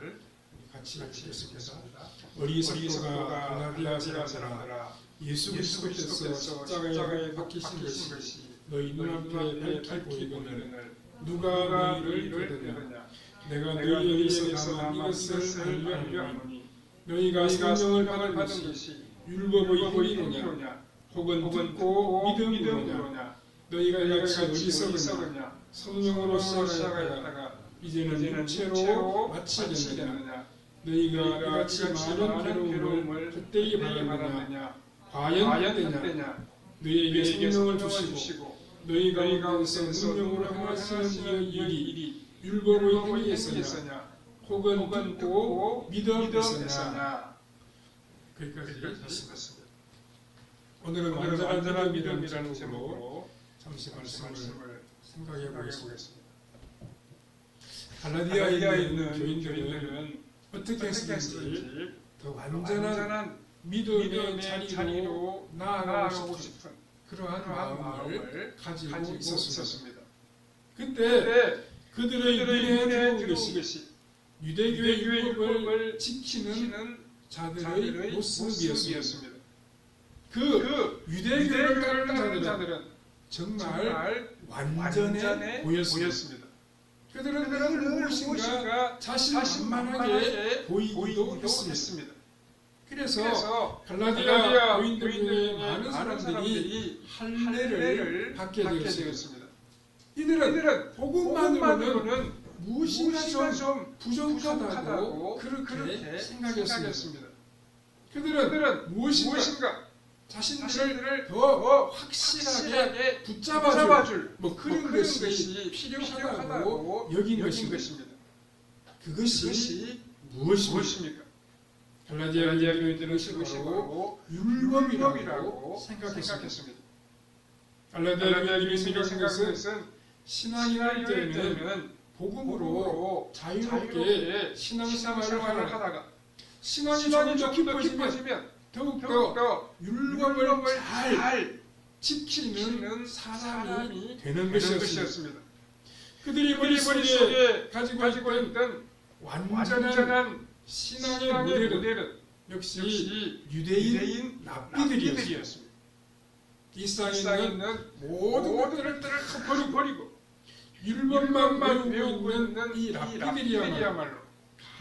말씀을 같이 읽겠습니다. 읽겠습니다. 어리석도가 갈라디아 사람들아, 예수 그리스도께서 십자가에 박히신 것이 너희 눈앞에 밝히 보이거늘 누가 너희를 믿느냐? 내가 너희에게서 담은 이것을 알려 하노니 너희가 성령을 받은 것이 율법의 행위로냐 혹은 듣고 믿음으로냐? 너희가 이같이 어리석으냐? 성령으로 시작하였다가 이제는 육체로 마치겠느냐? 너희가 이같이 많은 괴로움을 그때에 받았느냐? 과연 그때냐? 너희에게 성령을 주시고 너희 가운데서 능력으로 행하시는 이 일이 율법의 행위였으냐 혹은 듣고 믿음이었으냐. 거기까지 했습니다. 오늘은 완전한 믿음이라는 제목으로 잠시 말씀을 생각해 보겠습니다. 갈라디아에 있는 교인들은 어떻게 했는지 더 완전한 믿음의 자리로 나아가고 싶은 그러한 마음을 가지고 있었습니다. 그때 그들의 눈에 들어온 것이 유대교의 율법을 지키는 자들의 모습이었습니다. 그 유대교를 따르는 자들은 정말 완전해 보였습니다. 그들은 무엇인가 자신만만하게 보이기도 했습니다. 그래서 갈라디아 교인들 중에 많은 사람들이 할례를 받게 되었습니다. 이들은 복음만으로는 무엇인가 좀 부족하다고 그렇게 생각했습니다. 그들은 무엇인가 자신들을 더 확실하게 붙잡아줄 그런 것이 필요하다고 여긴 것입니다. 그것이 무엇입니까? 갈라디아 교인들은 바로 율법이라고 생각했습니다. 갈라디아 교인들이 생각한 것은 신앙이랄 때는 복음으로 자유롭게 신앙생활을 하다가 신앙이 좀 더 깊어지면 더욱더 율법을 잘 지키는 사람이 되는 것이었습니다. 그들이 머릿속에 가지고 있던 완전한 신앙의 모델은 역시 유대인 랍비들이었습니다. 이 세상에 있는 모든 것들을 다 버리고 율법만 외우고 있는 이 랍비들이야말로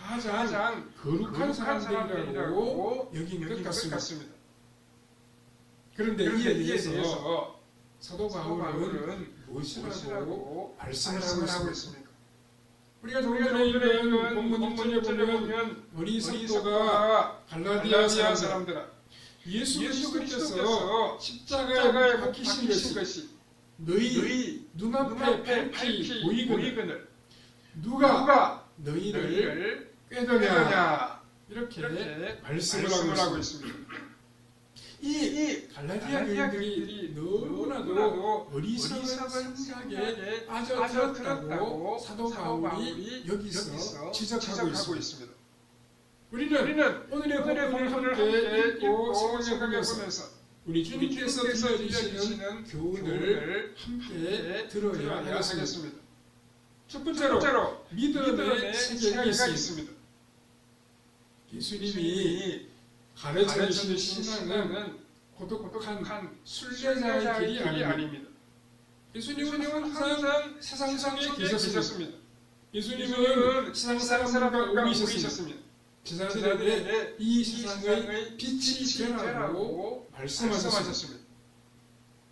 가장 거룩한 사람들이라고 여긴 것 같습니다. 그런데 이에 대해서 사도 바울은 무엇이라고 말씀을 하고 있습니까? 우리가 조금 전에 읽은 본문 1절에 보면 어리석도가 갈라디아 사람들아, 예수 그리스도께서 십자가에 박히신 것이 너희 눈앞에 밝히 보이거늘 누가 너희를 꾀더냐, 이렇게 말씀을 하고 있습니다. 이 갈라디아 교인들이 너무나도 어리석은 생각에 빠져들었다고 사도 바울이 여기서 지적하고 있습니다. 우리는 오늘의 본문을 함께 읽고 생각해보면서 우리 주님께서 들려주시는 교훈을 함께 들어야 하겠습니다. 첫 번째로 믿음의 세계가 있습니다. 예수님이 가르쳐주신 신앙은 고독한 순례자의 길이 아닙니다. 예수님은 항상 세상에 계셨습니다. 예수님은 세상 사람들과 어울리셨습니다. 제자들에게 이 세상의 빛이 되라고 말씀하셨습니다.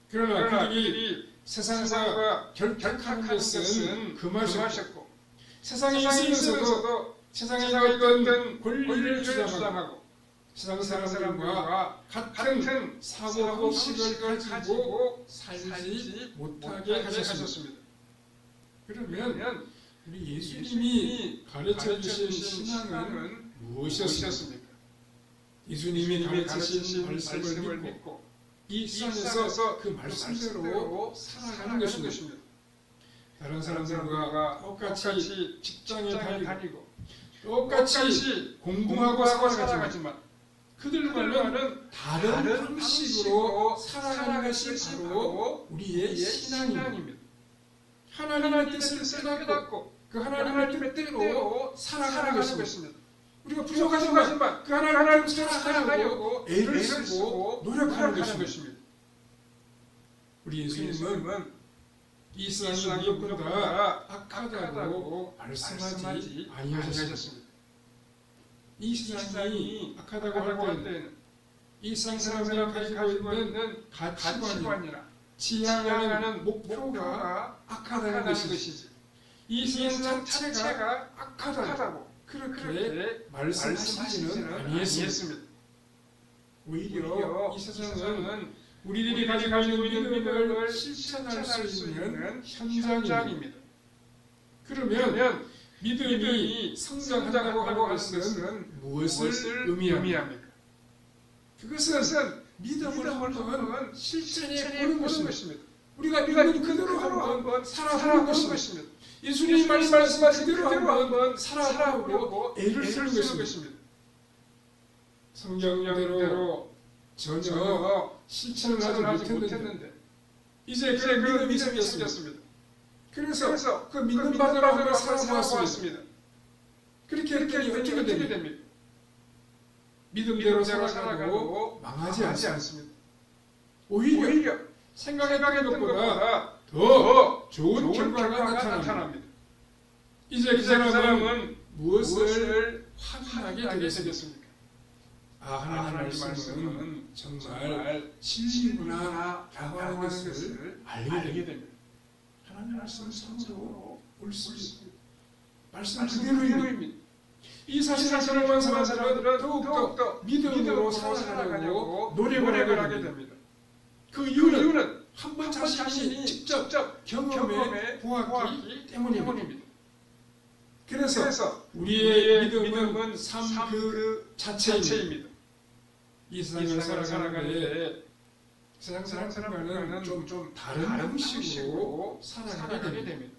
그러나 그들이 세상과 결탁하는 것은 금하셨고 세상에 있으면서도 세상에 있던 권리를 주장하고 세상 사람들과 같은 사고방식을 가지고 살지 못하게 하셨습니다. 그러면 우리 예수님이 가르쳐주신 신앙은 무엇이었습니까? 예수님이 가르치신 말씀을 믿고 이 세상에서 그 말씀대로 살아가는 것입니다. 다른 사람들과 똑같이 직장에 다니고 똑같이 공부하고 살아가지만 그들과는 다른 방식으로 살아가는 것이 바로 우리의 신앙입니다. 하나님의 뜻을 깨닫고 그 하나님의 뜻대로 살아가는 것입니다. 우리가 부족하지만 부족하지만 그 하나님을 살아가려고 애를 쓰고 노력하는 것입니다. 우리 예수님은 이 세상이 무조건 다 악하다고 말씀하지 아니하셨습니다. 이 세상이 악하다고 할 때는 이 세상 사람들이 가지고 있는 가치관이나 지향하는 목표가 악하다는 것이지 이 세상 자체가 악하다고 그렇게 말씀하시지는 아니했습니다. 오히려 이 세상은 우리들이 가지고 있는 믿음을 실천할 수 있는 현장입니다. 그러면 믿음이 성장하고 하는 것은 무엇을 의미합니까? 그것은 믿음을 한번 실천해 보는 것입니다. 우리가 믿음 그대로 한번 살아보는 것입니다. 예수님이 말씀하신 그대로 한번 살아보려고 애를 쓰는 것입니다. 성경대로 전혀 실천을 하지 못했는데 이제 그 믿음이 생겼습니다. 그래서 그 믿는 바대로 한번 살아보았습니다. 그렇게 했더니 어떻게 됩니까? 믿음대로 살아가고 망하지 않습니다. 오히려 생각했던 것보다 더 좋은 결과가 나타납니다. 이제 그 사람은 무엇을 확인하게 되겠습니까? 하나님의 말씀은 정말 진리구나 라고 하는 것을 알게 됩니다. 하나님의 말씀은 참으로 옳습니다. 말씀 그대로입니다. 이 사실을 경험한 사람들은 더욱더 믿음으로 살아가려고 노력을 하게 됩니다. 그 이유는 한번 자신이 직접 경험해 보았기 때문입니다. 그래서 우리의 믿음은 삶 그 자체입니다. 이 세상을 살아가는데 세상 사람과는 좀 다른 방식으로 살아가게 됩니다.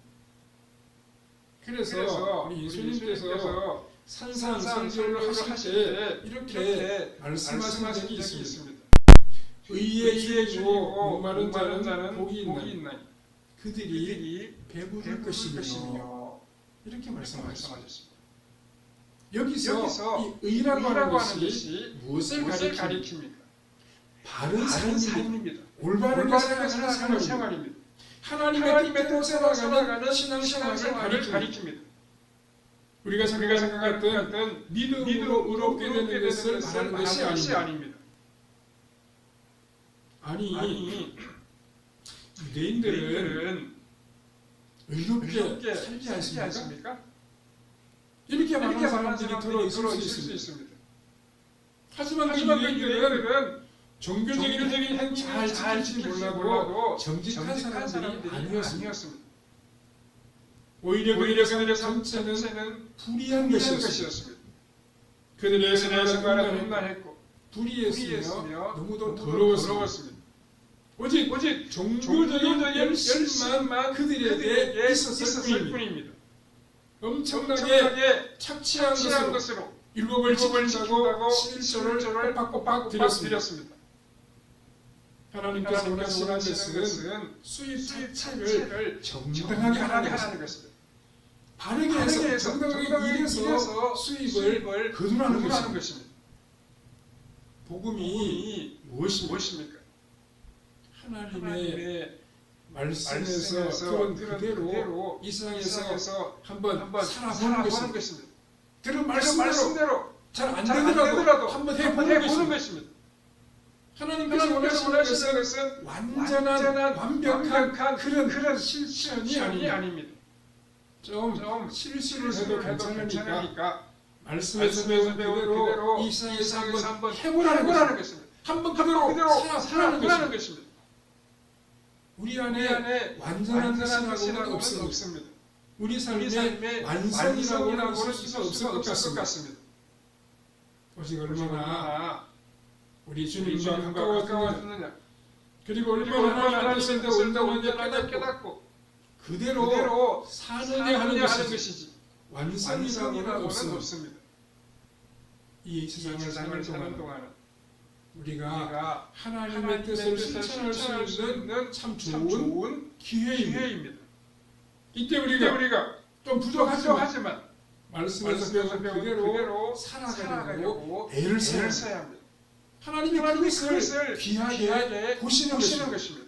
그래서 우리 예수님께서 산상선결을 하실 때 이렇게 말씀하신 적이 있습니다. 의에 주고 목마른 자는 복이 있나니 그들이 배부를 것이며 이렇게 말씀하셨습니다. 여기서 이 의라고 하는 것이 무엇을 가리킵니까? 바른 삶입니다. 올바르게 살아가는 생활입니다. 하나님의 뜻대로 살아가는 신앙생활을 가리킵니다. 우리가 생각했던 믿음으로 의롭게 되는 것을 말하는 것이 아닙니다. 아니 유대인들은 의롭게 살지 않습니까? 이렇게 많은 사람들이 들어있을 수 있습니다. 하지만 그 유대인들은 종교적인 행위 잘 지킬지 몰라도 정직한 사람들이 아니었습니다. 오히려 그들의 정체는 불의한 것이었습니다. 그들의 생활은 음란했고 불의했으며 너무도 더러웠습니다. 오직 종교적인 열심만 그들에게 있었을 뿐입니다. 엄청나게 착취한 것으로 율법을 지킨다고 11조를 빡빡 드렸습니다. 하나님께서 원하시는 것은 수입 자체를 정당하게 하라는 것입니다. 바르게 해서 정당하게 일해서 수입을 거두라는 것입니다. 복음이 무엇입니까? 하나님의 말씀에서 들은 그대로 이 세상에서 한번 살아보는 것입니다. 들은 말씀대로 잘 안 되더라도 한번 해보는 것입니다. 하나님께서 원하시는 것은 완전한 완벽한 그런 실천이 아닙니다. 좀 실수를 해도 괜찮으니까 말씀에서 배운 그대로 이 세상에서 한번 해보라는 것입니다. 한번 그대로 살아보라는 것입니다. 우리 안에 완전한 것이라고는 없습니다. 우리 삶의 완성이라고는 있을 수 없을 것 같습니다. 오직 얼마나 우리 주님과 가까워졌느냐, 그리고 얼마나 하나님께 온전하게 깨닫고 그대로 사느냐 하는 것이지 완성이라고는 없습니다. 이 세상을 사는 동안은 우리가 하나님의 뜻을 실천할 수 있는 참 좋은 기회입니다. 이때 우리가 좀 부족하지만 말씀에서 배운 그대로 살아가려고 애를 써야 합니다. 하나님이 그것을 귀하게 보시는 것입니다.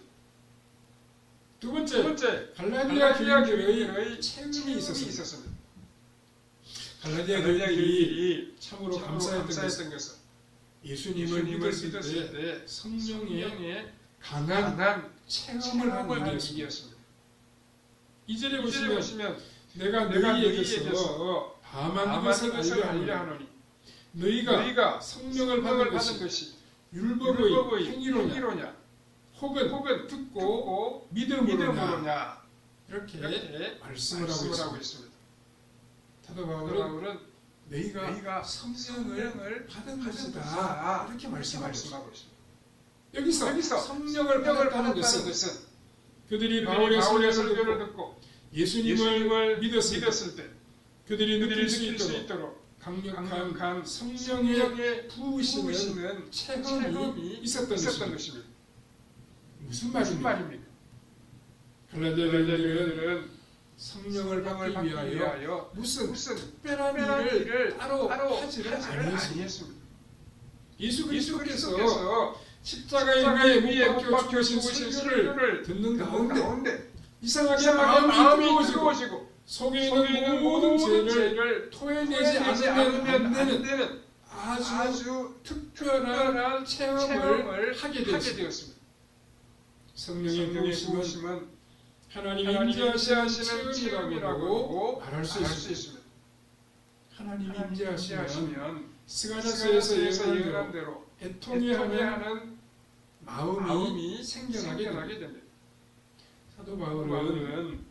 두 번째, 갈라디아 교인들의 체험이 있었습니다. 갈라디아 교인들이 참으로 감사했던 것은 예수님을 믿었을 때 성령의 강한 체험을 하는 일이었습니다. 2절에 보시면 내가 너희에게서 다만 이것을 알려 하노니 너희가 성령을 받은 것이 율법의 행위로냐 혹은 듣고 믿음으로냐 이렇게 말씀을 하고 있습니다. 사도 바울은 너희가 성령을 받은 것이다 이렇게 말씀하고 있습니다. 여기서 성령을 받았다는 것은 그들이 바울의 설교를 듣고 예수님을 믿었을 때 그들이 느낄 수 있도록 강력한 성령의 부으시는 체험이 있었던 것입니다. 무슨 말입니까? 갈라디아 교인들은 성령을 받기 위하여 무슨 특별한 일을 따로 하지를 아니했습니다. 예수 그리스도께서 십자가의 위에 못 박혀 죽으신 설교를 듣는 가운데 이상하게 마음이 뜨거워지고 속에 있는 모든 죄를 토해내지 않으면 안 되는 아주 특별한 체험을 하게 되었습니다. 성령의 부으심은 하나님이 임재하시는 체험이라고 말할 수 있습니다. 하나님이 임재하시면 스가랴서에서 예언한 대로 애통해하는 마음이 생겨나게 됩니다. 사도 바울은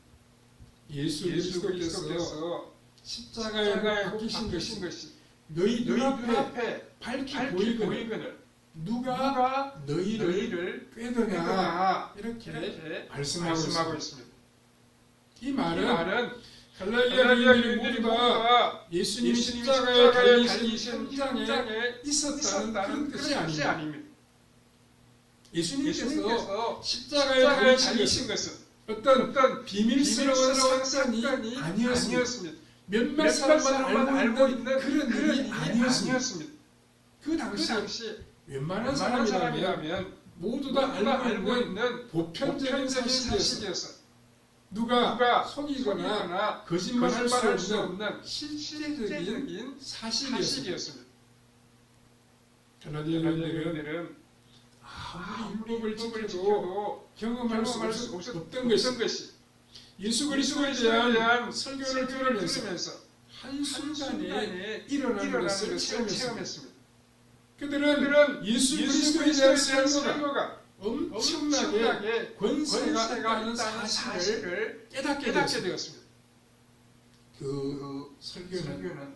예수 그리스도께서 십자가에 박히신 것이 너희 눈앞에 밝히 보이거늘 누가 너희를 꾀더냐 이렇게 말씀하고 있습니다. 이 말은 갈라디아 교인들이 모두 다 예수님이 십자가에 달리신 현장에 있었다는 그런 뜻이 아닙니다. 예수님께서 십자가에 달리신 것은 어떤 비밀스러운 사건이 아니었습니다. 몇몇 사람만 알고 있는 그런 일이 아니었습니다. 그 당시 웬만한 사람이라면 모두 다 알고 있는 보편적인 사실이었어요. 누가 속이거나 거짓말할 수 없는 실제적인 사실이었습니다. 갈라디아 교인들은 아무리 율법을 지켜도 경험할 수 없던 것이 예수 그리스도에 대한 설교를 들으면서 한순간에 일어나는 것을 체험했습니다. 그들은 예수 그리스도에 대한 설교가 엄청나게 권세가 있다는 사실을 깨닫게 되었습니다. 그 설교는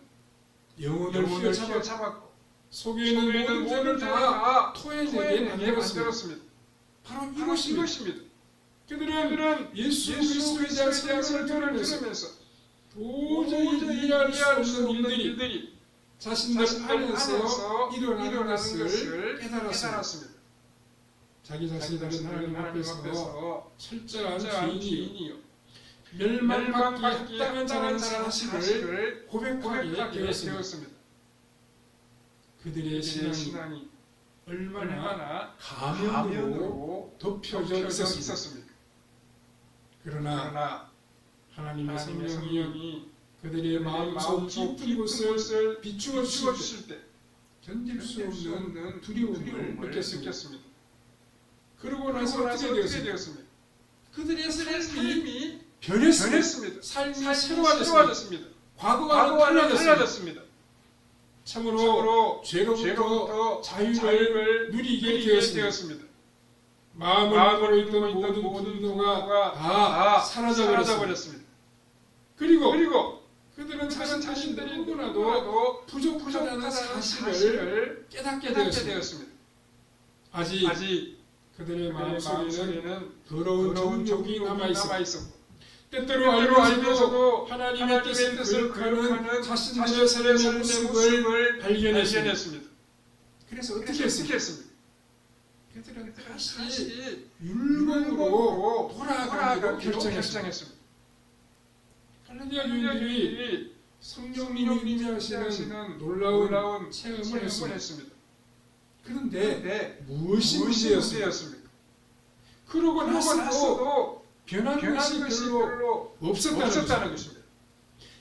영혼을 휘어잡았고 속에 있는 모든 죄를 다 토해내게 만들었습니다. 바로 이것입니다. 그들은 예수 그리스도에 대한 설교를 들으면서 도저히 이해할 수 없는 일들이 자신들 안에서 일어나는 것을 깨달았습니다. 자기 자신들은 하나님 앞에서 철저한 죄인이요 멸망받기 합당한 자라는 사실을 고백하게 되었습니다. 그들의 신앙이 얼마나 가면으로 덮여져 있었습니까? 그러나 하나님의 성령이 그들의 마음속 깊은 곳을 비추어 주실 때 견딜 수 없는 두려움을 느꼈습니다. 그러고 나서 어떻게 되었습니까? 그들의 삶이 변했습니다. 삶이 새로워졌습니다. 과거와는 달라졌습니다. 참으로 죄로부터 자유를 누리게 되었습니다. 마음으로 있던 모든 분노가 다 사라져버렸습니다. 그리고 그들은 자신들이 너무나도 부족하다는 사실을 깨닫게 되었습니다. 아직 그들의 마음속에는 더러운 정욕이 남아있었고 때때로 알면서도 하나님의 뜻을 거역하는 자신들의 삶의 모습을 발견했습니다. 그래서 어떻게 했습니까? 그들은 다시 율법으로 돌아가기로 결정했습니다. 할렐루야 교인들이 성령님이 임재하시는 놀라운 체험을 했습니다. 그런데 무엇이 문제였습니까? 그러고 나서도 변한 것이 별로 없었다는 것입니다.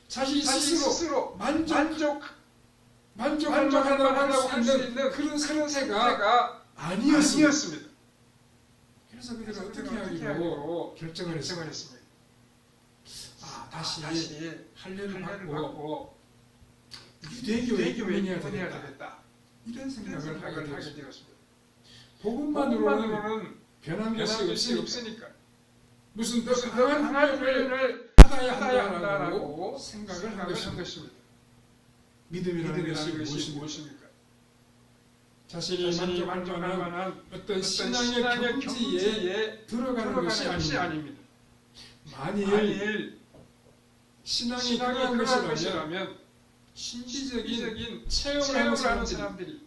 자신 스스로 만족할 만하다고 할 수 있는 그런 상태가 아니었습니다. 그래서 그들은 어떻게 하기로 결정을 했습니다. 다시 할례를 받고 유대교에 입문해야 되겠다. 이런 생각을 하게 되었습니다. 복음만으로는 변한 것이 없으니까 무슨 더 강한 훈련을 받아야 한다라고 생각을 한 것입니다. 믿음이라는 것이 무엇입니까? 자신이 만족할 만한 어떤 신앙의 경지에 들어가는 것이 아닙니다. 만일 신앙이 그러한 것이라면 신비적인 체험을 하는 사람들이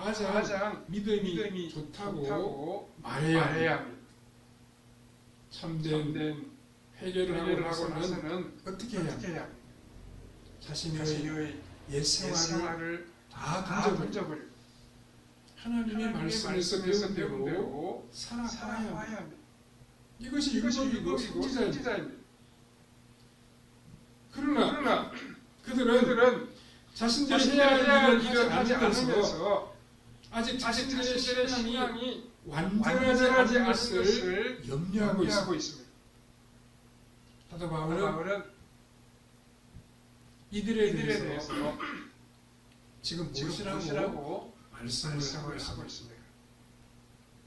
가장 믿음이 좋다고 말해야 합니다. 참된 회개를 하고 나서는 어떻게 해야 합니까? 자신의 옛 생활을 다 던져버리고 하나님의 말씀에서 배운 대로 살아가야 합니다. 이것이 율법이고 선지자입니다. 그러나 그들은 자신들이 해야 할 일을 하지 않으면서 아직 자신들의 신앙이 완전하지 않은 것을 염려하고 있습니다. 사도 바울은 이들에 대해서 지금 무엇이라고 말씀을 하고 있습니다.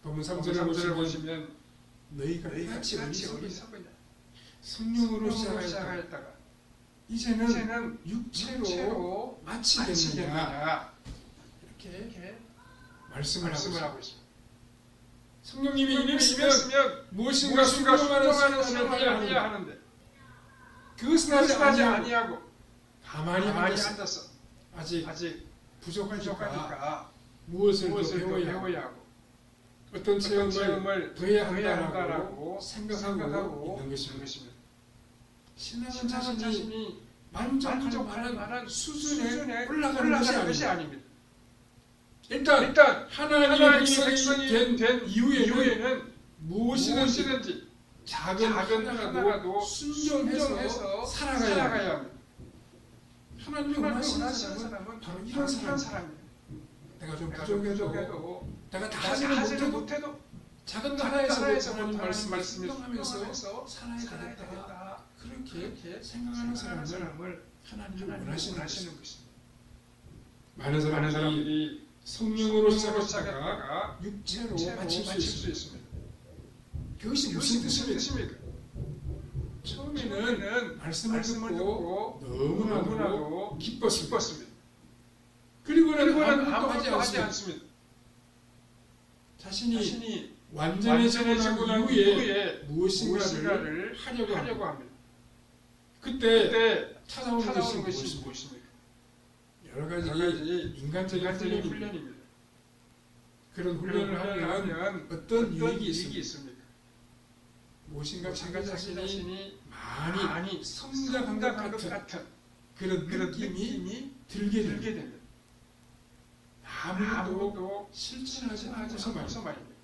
본문 3절을 보시면 너희가 같이 어리석으냐 성령으로 시작하였다가 이제는 육체로 마치겠느냐 이렇게 말씀을 하고 있습니다. 성령님이 임했으면 무엇인가 순종하는 생활을 해야 하는데 그것은 하지 아니하고 가만히 앉아서 아직 부족하니까 무엇을 더 배워야 하고 어떤 체험을 더 해야 한다라고 생각하고 있는 것입니다. 신앙은 자신이 만족할 만한 수준에 올라가는 것이 아닙니다. 일단 하나님의 백성이 된 이후에는 무엇이든지 작은 하나라도 순종해서 살아가야 합니다. 하나님이 원하시는 사람은 바로 이런 사람입니다. 내가 좀 부족해도 내가 다 하지는 못해도 작은 하나에서 하나님 말씀을 순종하면서 살아야 되겠다. 그렇게 생각하는 사람을 하나님이 원하시는 것입니다. 많은 사람들이 성령으로 시작했다가 육체로 마칠 수 있습니다. 그것이 무슨 뜻입니까? 처음에는 말씀을 듣고 너무나도 기뻤습니다. 그리고는 아무것도 하지 않습니다. 자신이 완전해지고 난 이후에 무엇인가를 하려고 합니다. 그때 찾아오는 것이 무엇입니까? 여러 가지 인간적인 훈련입니다. 그런 훈련을 하면 어떤 유익이 있습니까? 무엇인가 자기 자신이 많이 성장한 것 같은 그런 느낌이 들게 됩니다. 아무것도 실천하지 않고서 말입니다.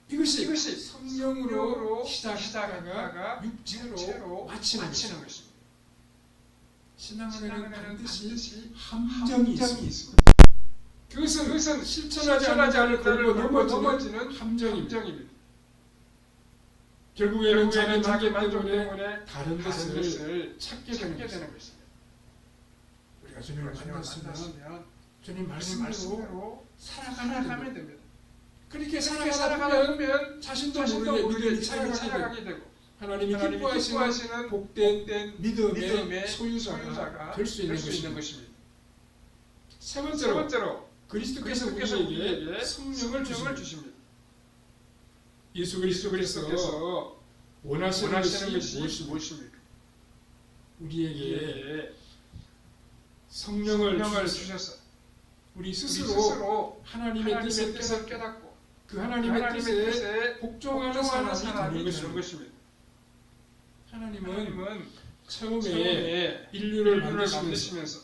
이것이 성령으로 시작하다가 육체로 마치는 것입니다. 신앙에는 반드시 함정이 있습니다. 그것은 실천하지 않을 걸고 넘어지는 함정입니다. 결국에는 자기 만족 때문에 다른 것을 찾게 되는 것입니다. 우리가 주님을 만났으면 주님 말씀대로 살아가면 됩니다. 그렇게 살아가다 보면 자신도 모르게 믿음이 살아가게 되고 하나님이 기뻐하시는 복된 믿음의 소유자가 될 수 있는 것입니다. 세 번째로 그리스도께서 우리에게 성령을 주십니다. 예수 그리스도께서 원하시는 것이 무엇입니까? 우리에게 성령을 주셔서 우리 스스로 하나님의 뜻을 깨닫고 그 하나님의 뜻에 복종하는 사람이 되는 것입니다. 하나님은 처음에 인류를 만드시면서 만드시면서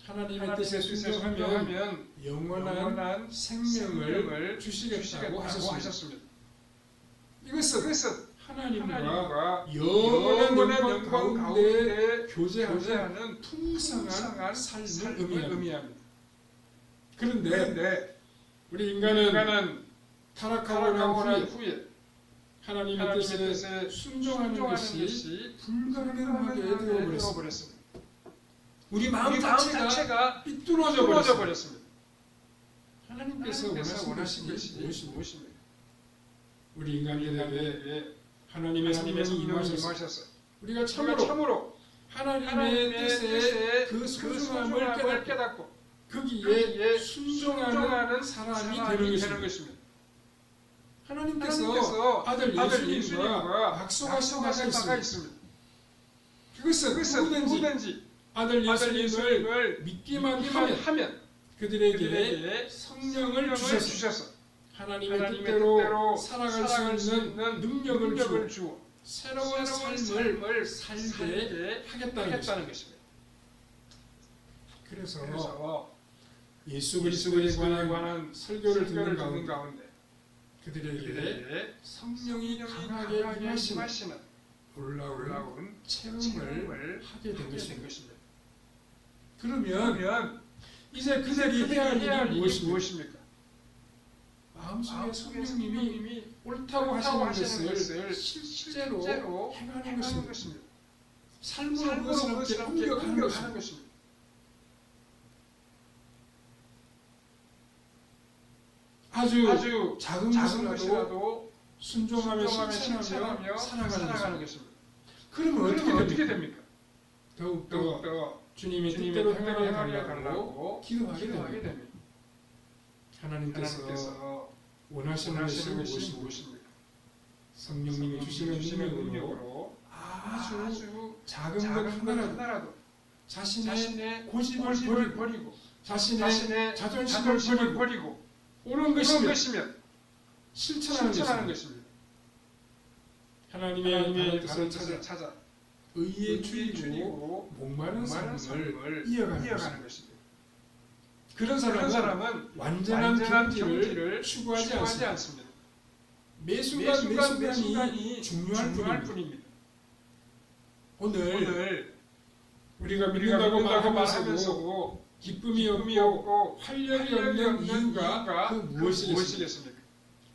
하나님의 뜻에 순종하면 영원한 생명을 주시겠다고 하셨습니다. 이것은 하나님과 영원한 영광 가운데 교제하는 풍성한 삶을 의미합니다. 그런데 우리 인간은 타락하고 난 후에 하나님의 뜻에 순종하는 것이 불가능하게 되어버렸습니다. 우리 마음 자체가 삐뚤어져 버렸습니다. 하나님께서 원하신 것이 무엇입니까? 우리 인간들에게 하나님의 성령이 임하셔서 우리가 참으로 하나님의 뜻에 그 소중함을 깨닫고 거기에 순종하는 사람이 되는 것입니다. 하나님께서 아들 예수님과 약속하신 바가 있습니다. 그것은 누구든지 아들 예수님을 믿기만 하면 그들에게 성령을 주셔서 하나님의 뜻대로 살아갈 수 있는 능력을 주어 새로운 삶을 살게 하겠다는 것입니다. 그래서 예수 그리스도에 관한 설교를 듣는 가운데 그들에게 성령이 강하게 임하시는 놀라운 체험을 하게 된 것입니다. 그러면 이제 그들이 해야 할 일이 무엇입니까? 마음속에 성령님이 옳다고 하시는 것을 실제로 행하는 것입니다. 삶으로 그것을 함께 공격하는 것입니다. 아주 작은 것이라도 순종하며 실천하며 살아가는 것입니다. 그러면 어떻게 됩니까? 더욱더 주님의 뜻대로 행하려 달라고 기도하게 됩니다. 하나님께서 원하시는 것이 무엇입니까? 성령님이 주시는 능력으로 아주 작은 것 하나라도 자신의 고집을 버리고 자신의 자존심을 버리고 옳은 것이면 실천하는 것입니다. 하나님의 뜻을 찾아 의에 줄이고 목마른 삶을 이어가는 것입니다. 그런 사람은 완전한 경지를 추구하지 않습니다. 매 순간이 중요할 뿐입니다. 오늘 우리가 믿는다고 말하면서도 기쁨이 없고 활력이 없는 이유가 무엇이겠습니까?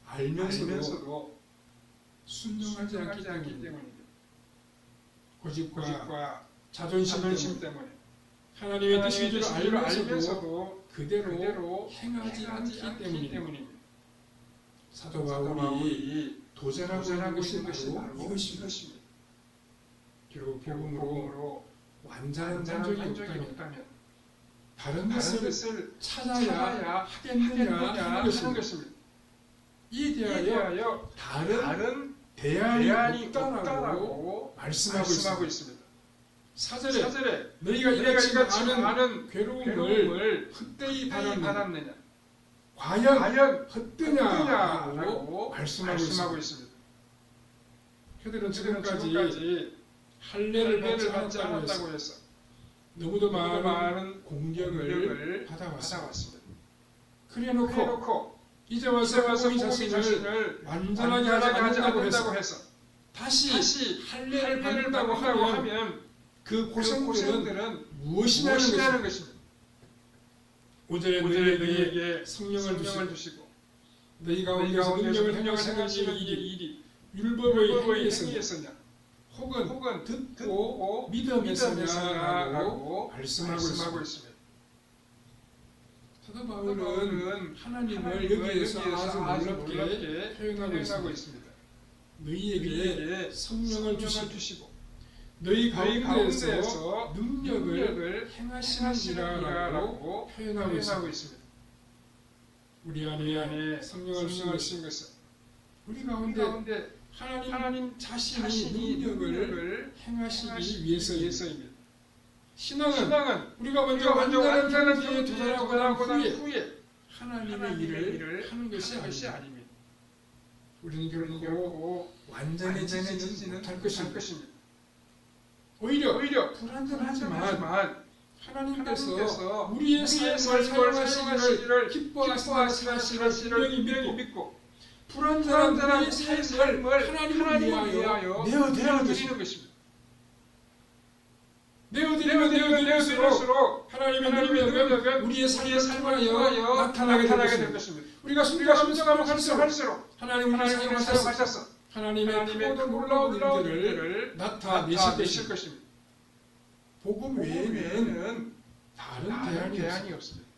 알면서도 순종하지 않기 때문입니다. 고집과 자존심 때문에 하나님의 뜻인 줄 알면서도 그대로 행하지 않기 때문입니다. 사도 바울이 도전하고 있는 것이 바로 이것입니다. 결국 복음으로 완전한 만족이 없다면 다른 것을 찾아야 하겠느냐 하는 것입니다. 이에 대하여 다른 대안이 없다라고 말씀하고 있습니다. 4절에 너희가 이같이 많은 괴로움을 헛되이 받았느냐 과연 헛되냐라고 말씀하고 있습니다. 그들은 지금까지 할례를 받지 않았다고 해서 너무도 많은 공격을 받아왔습니다. 그래놓고 이제 와서 복음이 자신을 완전하게 하지 않는다고 해서 다시 할례를 받는다고 하면 그 고생들은 무엇이냐는 것입니다. 오전에 너희에게 성령을 주시고 너희 가운데서 능력을 행하시는 일이 율법의 행위였느냐 혹은 듣고 믿음이었느냐라고 말씀하고 있습니다. 사도 바울은 하나님을 여기에서 아주 놀랍게 표현하고 있습니다. 너희에게 성령을 주시고 너희 가운데에서 능력을 행하시느니라라고 표현하고 있습니다. 우리 안에 성령을 주신 것은 우리 가운데 하나님 자신이 능력을 행하시기 위해서입니다. 신앙은 우리가 먼저 완전한 경지에 도달하고 난 후에 하나님의 일을 하는 것이 아닙니다. 우리는 결국 완전해지지는 못할 것입니다. 오히려 불완전하지만 하나님께서 우리의 삶을 사용하시기를 기뻐하시는 사실을 분명히 믿고 불완전한 우리의 삶을 하나님을 위하여 내어드리는 것입니다. 내어드릴수록 하나님의 능력은 우리의 삶을 통하여 나타나게 될 것입니다. 우리가 순종하면 할수록 하나님을 사용하셔서 하나님의 크고 놀라운 일들을 나타내실 것입니다. 복음 외에는 다른 대안이 없습니다.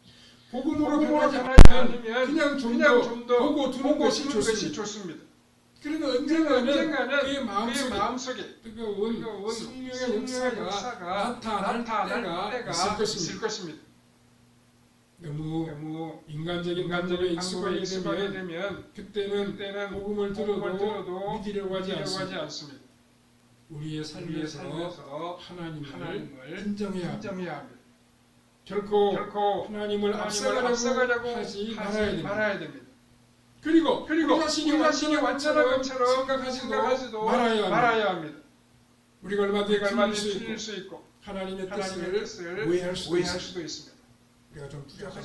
복음으로 변하지 않으면 그냥 좀 더 보고 두는 것이 좋습니다. 그러나 언젠가는 그의 마음속에 뜨거운 성령의 역사가 나타날 때가 있을 것입니다. 너무 인간적인 방법에 익숙하게 되면 그때는 복음을 들어도 믿으려고 하지 않습니다. 우리의 삶에서 하나님을 인정해야 합니다. 결코 하나님을 앞서가려고 하지 말아야 됩니다. 그리고 우리 자신이 완전한 것처럼 생각하지도 말아야 합니다. 우리가 얼마든지 틀릴 수 있고 하나님의 뜻을 오해할 수도 있습니다. 우리가 좀 부족한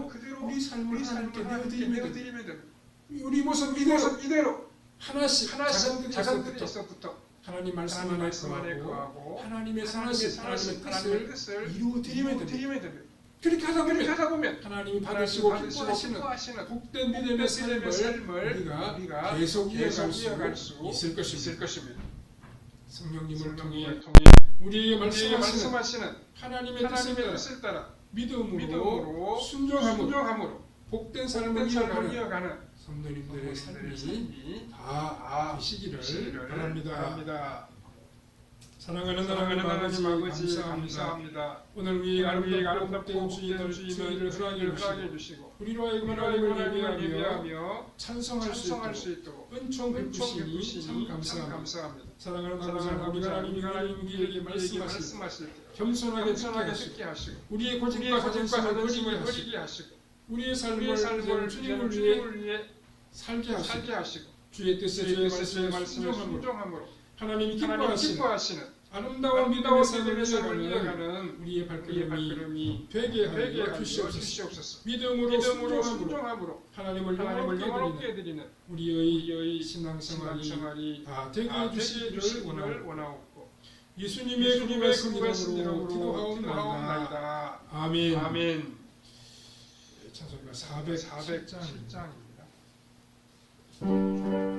그대로 우리 삶을 하나님께 내어드리면 됩니다. 우리 모습 이대로 하나씩 작은들에서부터 하나님 말씀 안에 거하고 하나님의 하나님의 뜻을 이루어드리면 됩니다. 그렇게 하다 보면 하나님이 받으시고 기뻐하시는 복된 믿음의 삶을 우리가 계속 이어갈 수 있을 것입니다. 성령님을 통해 우리에게 말씀하시는 하나님의 뜻을 따라 믿음으로 순종함으로 복된 삶을 이어가는 성도님들의 삶이 다 되시기를 바랍니다. 사랑하는 하나님 아버지 감사합니다. 오늘 우리의 아름답고 주의를 허락해 주시고 우리로 하여금 하나님을 예배하며 찬송할 수 있도록 은총 베푸시니 참 감사합니다. 사랑하는 아버지 하나님 우리에게 말씀하실 때 겸손하게 듣게 하시고 우리의 고집과 자존심을 버리게 하시고 우리의 삶을 주님을 위해 살게 하시고 주의 뜻에 주의 말씀에 순종함으로 하나님이 기뻐하시는 아름다운 믿음의 삶을 이어가는 우리의 발걸음이 되게 하여 주시옵소서. 믿음으로 순종함으로 하나님을 영화롭게 드리는 우리의 신앙생활이 다 되게 해주시기를 원하옵고 예수님의 그 말씀으로 기도하옵나이다. 아멘. 찬송가 407장입니다.